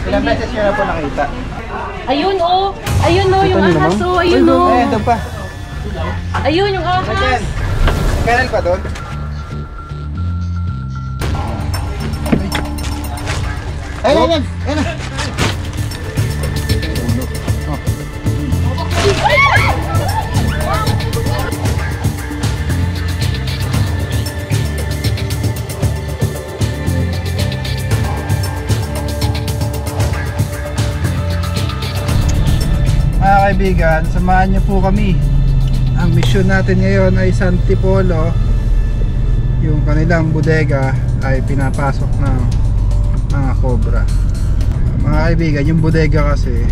Ilang beses nyo na po nakita? Ayun oh! Ayun oh, yung ahas oh! Ayun oh! Ayun, doon pa. Ayun yung ahas! Ayan. Kanal pa doon? Ayun, ayun! Ayun! Mga kaibigan, samahan niyo po kami. Ang mission natin ngayon ay San Tipolo. Yung kanilang bodega ay pinapasok ng mga cobra. Mga kaibigan, yung bodega kasi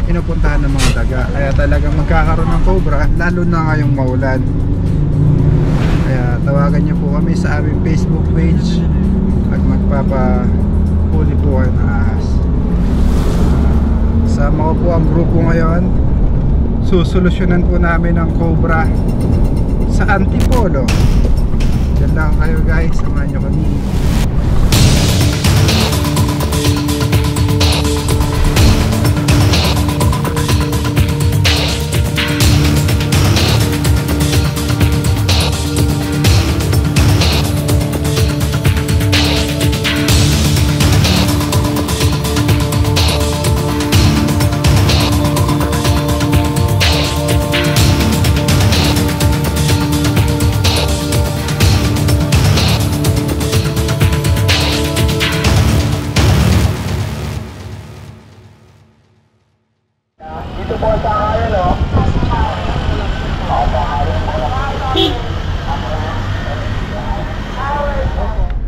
pinupuntahan ng mga daga, kaya talagang magkakaroon ng cobra, lalo na ngayong maulan. Kaya tawagan niyo po kami sa aming Facebook page at magpapahuli po kayo ng ahas. Kasama ko po ang grupo ngayon. Susolusyonan po namin ang cobra sa Antipolo. Diyan lang kayo guys, samahan nyo kami.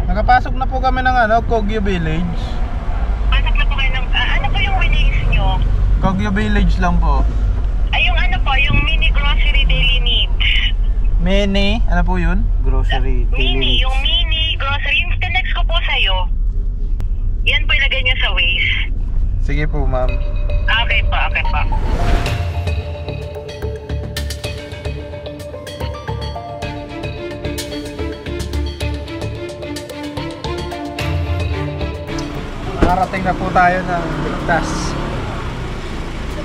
Nakapasok na po kami ng Kogyo Village. Pasok na po kayo ng, ano po yung winnings nyo? Kogyo Village lang po. Ay, yung ano po, yung mini grocery daily needs. Mini, ano po yun? Grocery Mini, yung mini grocery, yung tinext ko po sa'yo. Yan po ilagay nyo sa Waze. Sige po ma'am. Okay po, okay po. Narating na po tayo ng ligtas.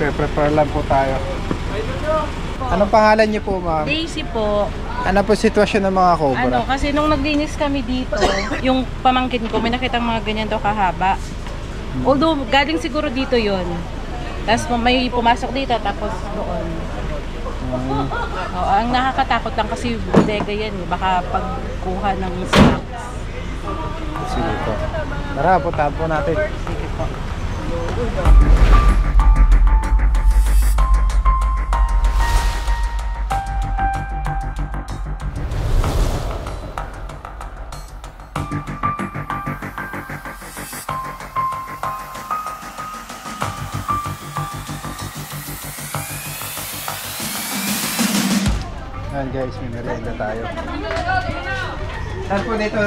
Prepare lang po tayo. Anong pangalan niyo po ma'am? Daisy po. Ano po sitwasyon ng mga cobra? Ano, kasi nung naglinis kami dito, yung pamangkin ko, may nakitang mga ganyan daw kahaba. Although, galing siguro dito yon. Tapos may pumasok dito, tapos doon. Ang nakakatakot lang kasi bodega yan, baka pagkuha ng snacks. Sige po. Tara, puntahan po natin. Sige po. Ayan guys, may merienda tayo. Saan po dito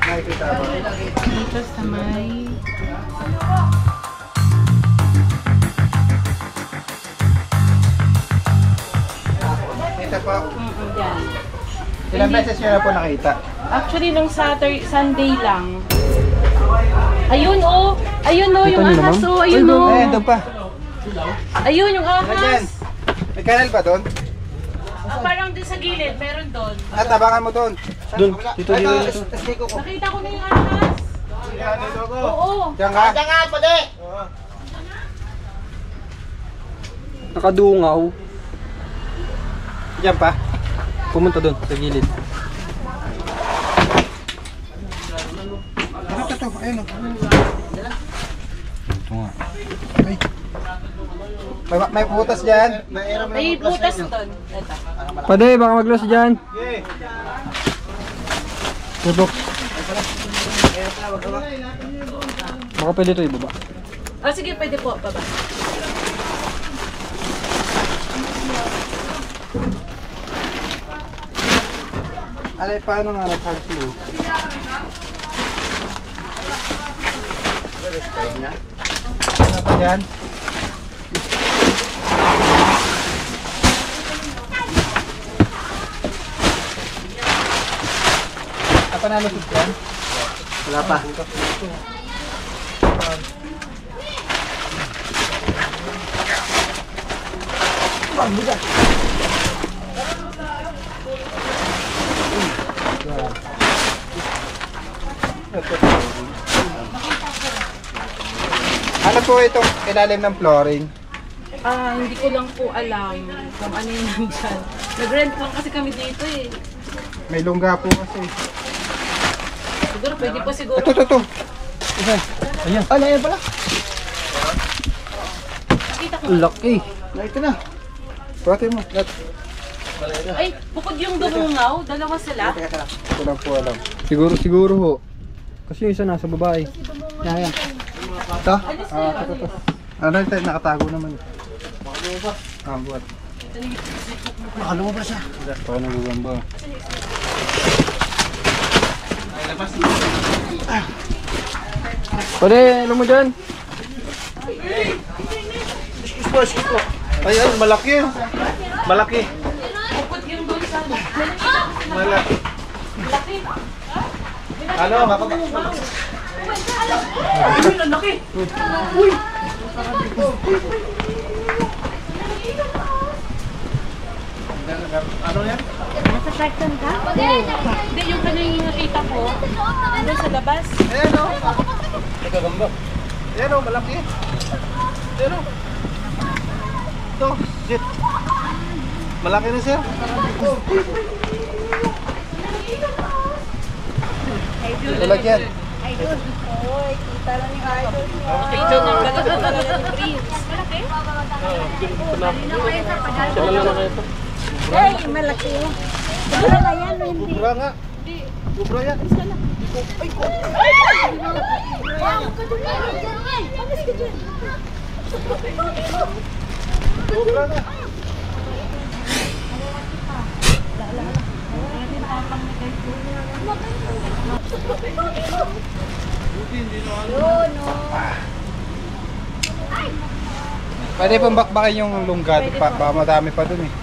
nakikita po? Dito sa may... Dito po. Yan. Ilang beses nyo na po nakita? Actually, nung Sunday lang. Ayun oh! Ayun oh, yung ahas oh! Ayun oh! Ayan, doon pa. Ayun yung Ayan. ahas! May kanal ba doon? Parang din sa gilid, meron doon. At tabangan mo doon. Doon, dito dito. Nakita ko na yung ahas! Oo! Diyan ka? Diyan nga, pwede! Nakadungaw. Diyan pa? Pumunta doon sa gilid. Ito, ayun o. Ito nga. Ay. May putas dyan. May butas doon. Ito. Pwede, baka mag-loss dyan. Tutok. Baka pwede ito ibaba. Ah, sige, pwede po. Baba. Alay, paano nga nag-hard flu? Ano pa dyan? Apa na lusog dyan? Wala pa. Ano po itong ilalim ng flooring? Hindi ko lang po alam kung ano yung nandyan. Nag-rent lang kasi kami dito eh. May lungga po kasi. Siguro pwede po siguro. Ito. Isa. Ayan. Ano yan pala? Nakita ko. Laki. Ito na. Pwede mo. Ay, bukod yung dumungaw, dalawa sila. Ito lang po alam. Siguro ho. Kasi yung isa nasa babae. Yan. Ito? Ito. Ano ito? Nakatago naman. Buhat. Makalumabas siya. Ito nagugamba. Pwede, alam mo dyan. Excuse po. Ayan, malaki. Malaki. Bukod yung doon sa Malaki. laki. Ano? Ayun, ang laki. Ano yan? Nasa shark tank ka? Hindi, yung kanyang yung nakita ko. Doon sa labas. Ayan o. Nagagamba. Ayan o, malaki. Ayan o. Ito, shit. Malaki na sir. Lalagyan. Picture ng talaga ni Prince. Malaki? Ay, malaki. Sobra na yan, hindi. Kubra nga. Kubra yan. Kubra nga. Pwede pong bakbakin yung lungga. Baka madami pa dun eh.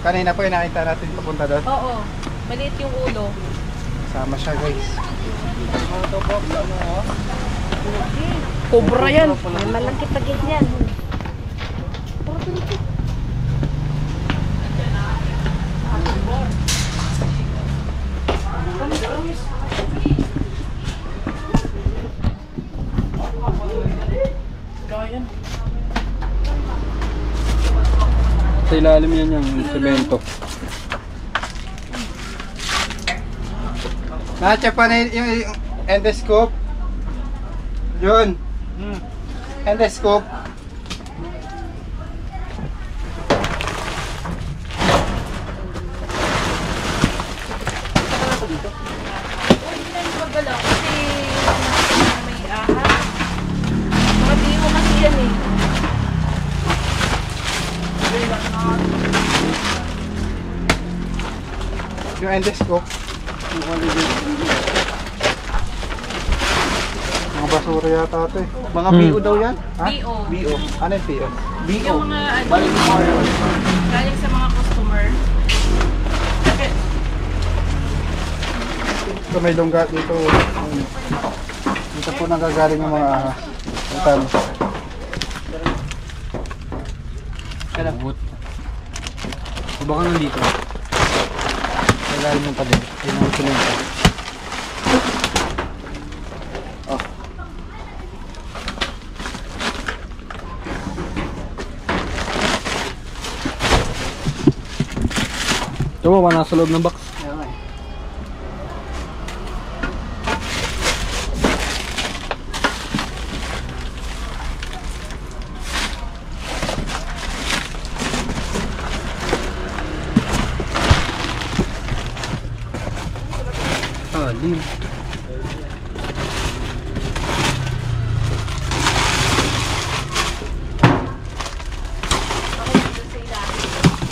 Kanina po yung nakita natin papunta doon. Oo. Maliit yung ulo. Sama siya guys. Cobra yan. Malaki pagit yan. Sa ilalim yan yung semento. Na-check pa na yung endoscope. Yun. Endoscope. Magalaw kasi may ahas. Mga biho kasi yan eh. Yung endoscope. Mga basura yata ito eh. Mga BO daw yan? Ha? BO. BO. Ano yung PO? BO. Yung mga galing sa mga customer. Ito may lungga dito. Dito po nagagaling yung mga ahas. Ito. Kalabot. O baka nandito. Nagaling yung pader. Yun ang semento. Diba ba nasa loob ng box? Alim.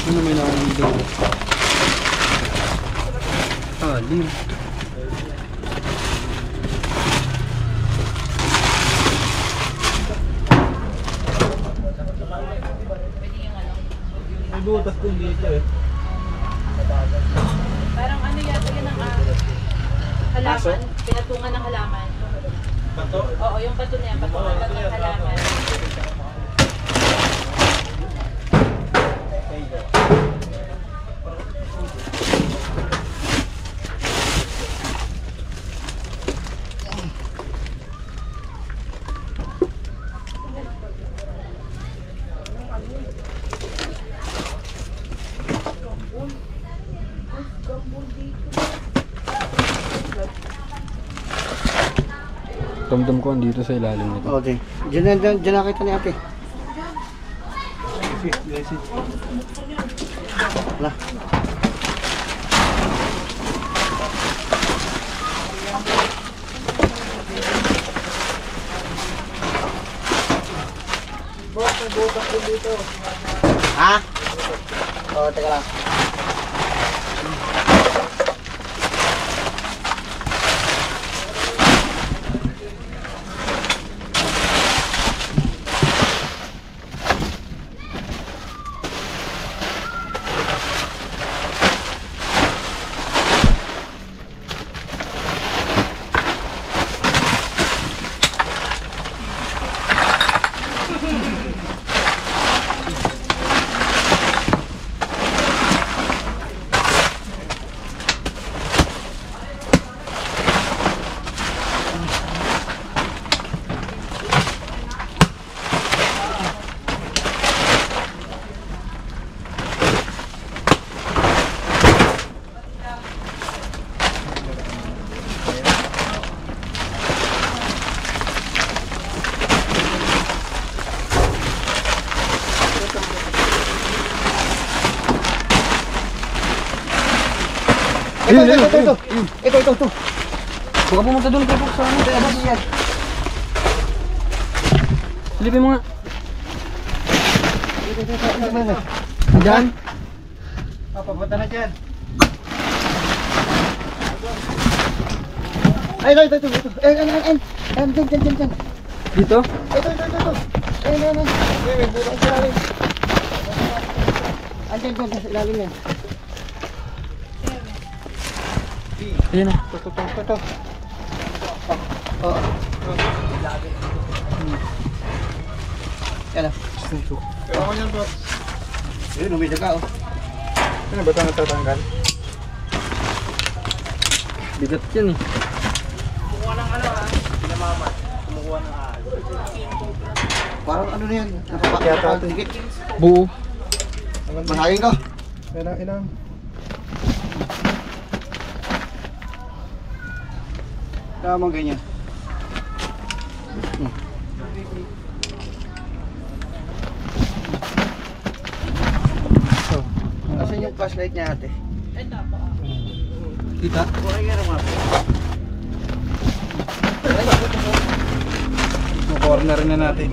Ano may nakakamit doon? Alim. May butas din dito eh. Parang ano yata yun ang ahas. halaman. Pinatungan ng halaman. Pato? Oo, yung pato niya. Patungan lang ng halaman. Damdam ko andito sa ilalim nito. Okay. Diyan na kita ni ate. Wala. Ha? Oo, teka lang. Ito. Baka pumunta doon kay Fox sa ano. Silipin mo nga. Diyan. Papunta na dyan. Ay, ito. Dyan. Dito? Ito. Ay. May bulang sa ilalim. Andyan, sa ilalim yan. Ayan na. Ito. Oo. Yan na. Pero ako yan, bro. Yun, umida ka, oh. Ano ba ito natatanggal? Bigat yan eh. Parang ano na yan. Yata ito. Napapakit. Buo. Masagin ko. Ilang. Tamang ganyan. Asan yung flashlight niya, ate? Kita? Okay nga naman. Corner na natin.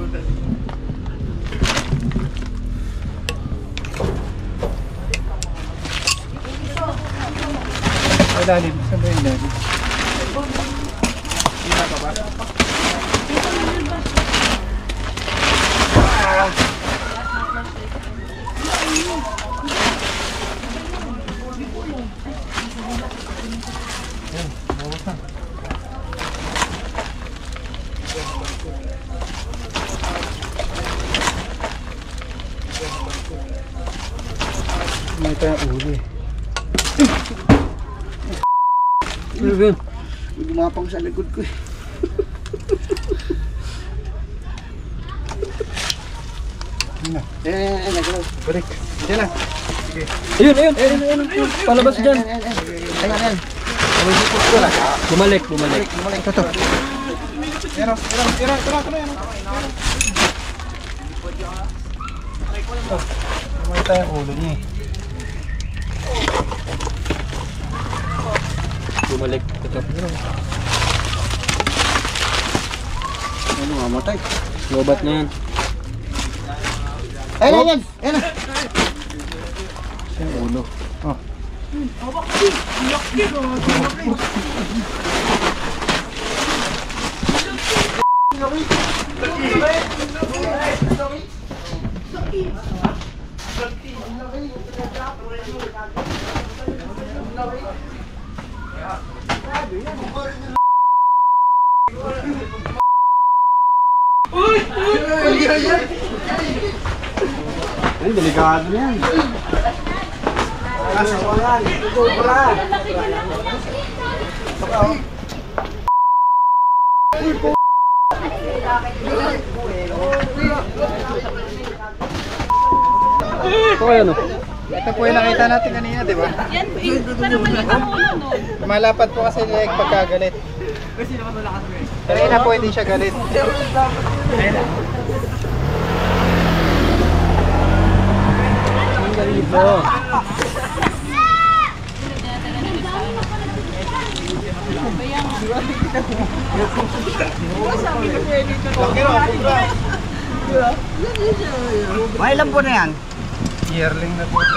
Ay, lalim. Saan ba yung lalim? Kita pa ba? May tayong uli. Ano ba yun? May gumapang sa likod ko eh. Yun na. Nagalaw. Balik. Diyan na. Sige. Ayun. Palabas dyan. Ayan. Bumalik. Ito. Yan o. May tayong ulo niya eh. Bumalik. Ito. Ano, mamatay. Lobat na yan. Ayan. Yung ulo. Oh. Ay, delikado na yan. Ito kaya no? Ito po yung nakita natin kanina, di ba? Yan, parang maliit ang ulo, no? Malapad po kasi like pagkagalit. Kanina po hindi siya galit. Ang galing ito. May ilan po na yan? Yearling na po. Ano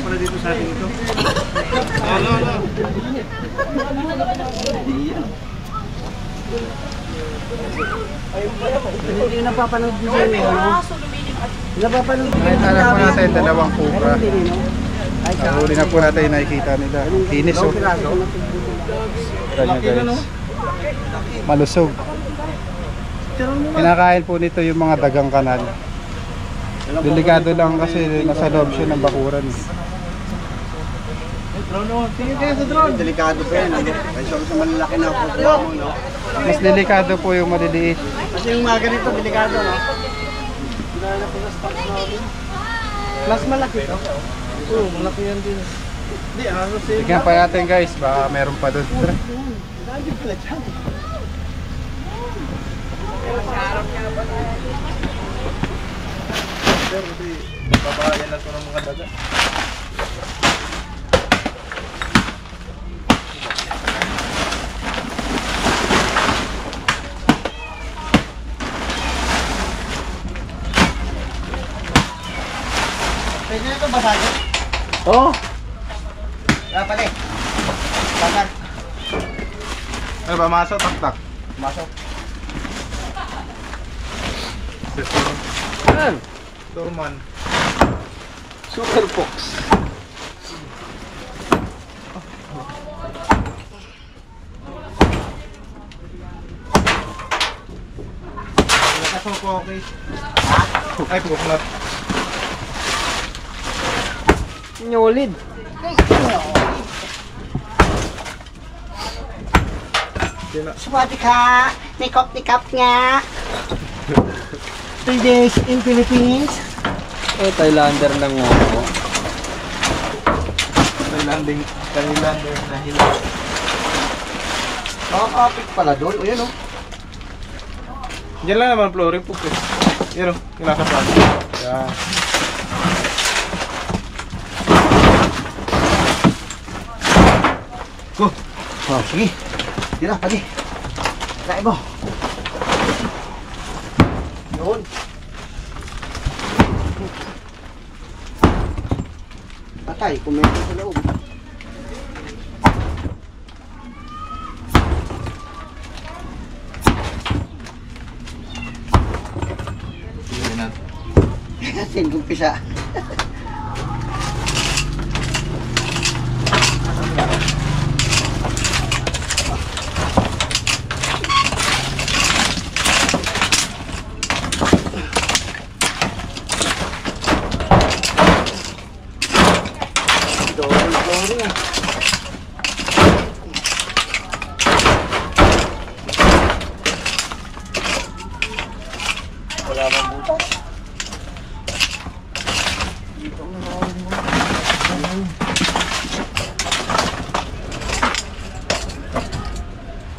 pala dito sa atin ito? Ano? Hindi napapanood dito yun. Napapanood dito. Nakita na po natin dalawang cobra. Nahuli na po natin yung nakikita nila. Kinis oh. Kanya guys. Malusog. Kinakain po nito yung mga dagang kanal. Delikado lang kasi nasa loob siya ng bakuran. Tingin kayo sa drone. Delikado pa yan. Kasi sa malalaki na cobra mo, no? Mas delikado po yung maliliit. Kasi yung mga ganito, delikado, no? Dahil na po sa stocks namin. Mas malaki, no? Oo, malaki yan din. Hindi, ano sa'yo? Tignan pa natin guys, baka meron pa doon. Dahil pala dyan. Sir, kasi babahayan na ito ng mga daga. Pwede na ito basagin? Oh! Dapat eh. Bakit? Ano ba, maso? Tak-tak. Masok. Yan! Turman. Super Fox. Nakasok ko okay. Ay, puknot. Nyolid. Swati ka! Nikop nga! 3 days in Philippines. Oh, Thailander lang ako. Thailander na hilaw. Nakakapit pala doon. O yan o. Diyan lang naman flooring po eh. Yan o, kinakapan. Yan. Go! Oh, sige. Di na, pagi. Kain mo. Yun. Patay, kumento sa loob. Sin kumpisa. Wala bang butas?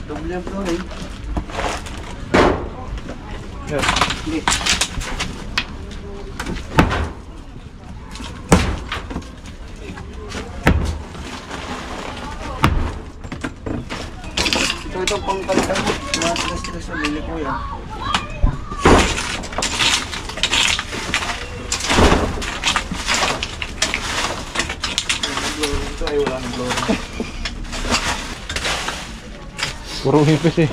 Doble ang flooring. Yes. Hindi. Itong pangkalitan mo. Mga stress sa lili ko yan. Ito ay wala ng flooring. Puro hipis eh.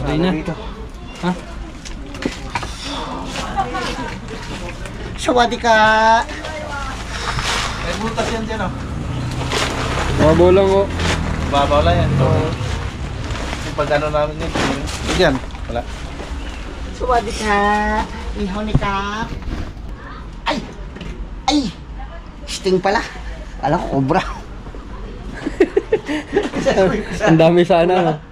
Patay na. Ha? Sawadika! May butas yan dyan oh. Mabaw lang oh. Babaw lang yan. Yung pag-ano namin yun. Diyan. Wala. Sawadika! Ihaw ni ka. Ay! Ay! Sting pala. Alam ko, cobra. Ang dami sana.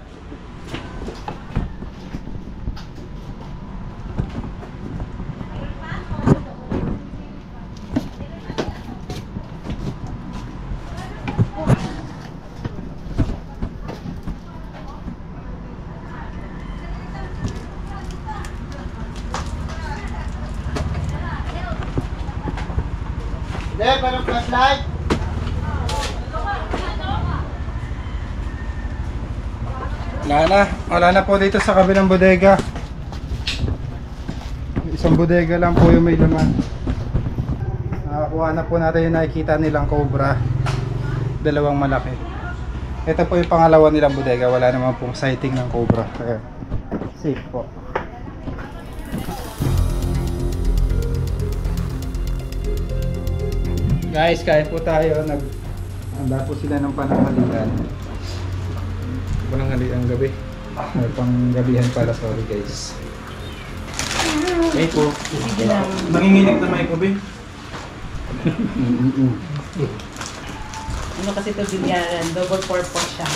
Dek, parang flashlight. Wala na po dito sa kabilang bodega. Isang bodega lang po yung may laman. Nakakuha na po natin yung nakikita nilang cobra. Dalawang malaki. Ito po yung pangalawa nilang bodega. Wala naman pong sighting ng cobra. Kaya safe po. Guys, kain po tayo. Handa po sila ng pananghalian. Pananghalian gabi. Ay, panggabihan pala, sorry guys. May po. Sige lang. Nanginginig na may kubi. Ano kasi ito bilyaran, double purpose siya.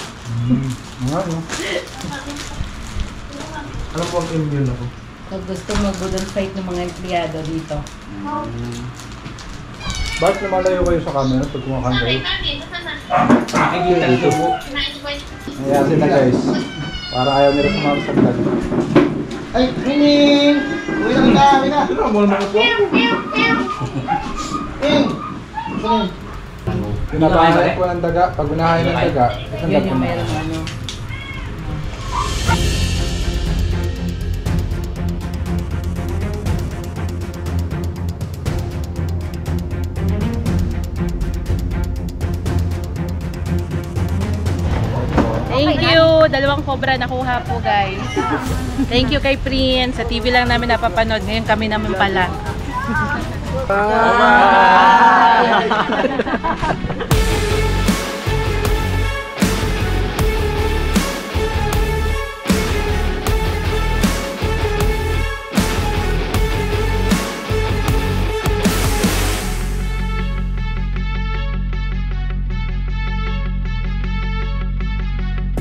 Ano? Ano po ang immune ako? Pag gusto mag-good fight ng mga empleyado dito. Bakit lumalayo kayo sa camera pag kumakain kayo? Nakikita nito po. Ayan sila guys. Para ayaw nila sumama sa vlog. Ay, Ring! Uwi na ka, uwi na! Ito mo naman po. Ring! Pinapahanap po ng daga. Pag unahain ng daga, isang Yun yung meron ano. Thank you! Dalawang cobra nakuha po guys. Thank you kay Prince. Sa TV lang namin napapanood. Ngayon kami naman pala.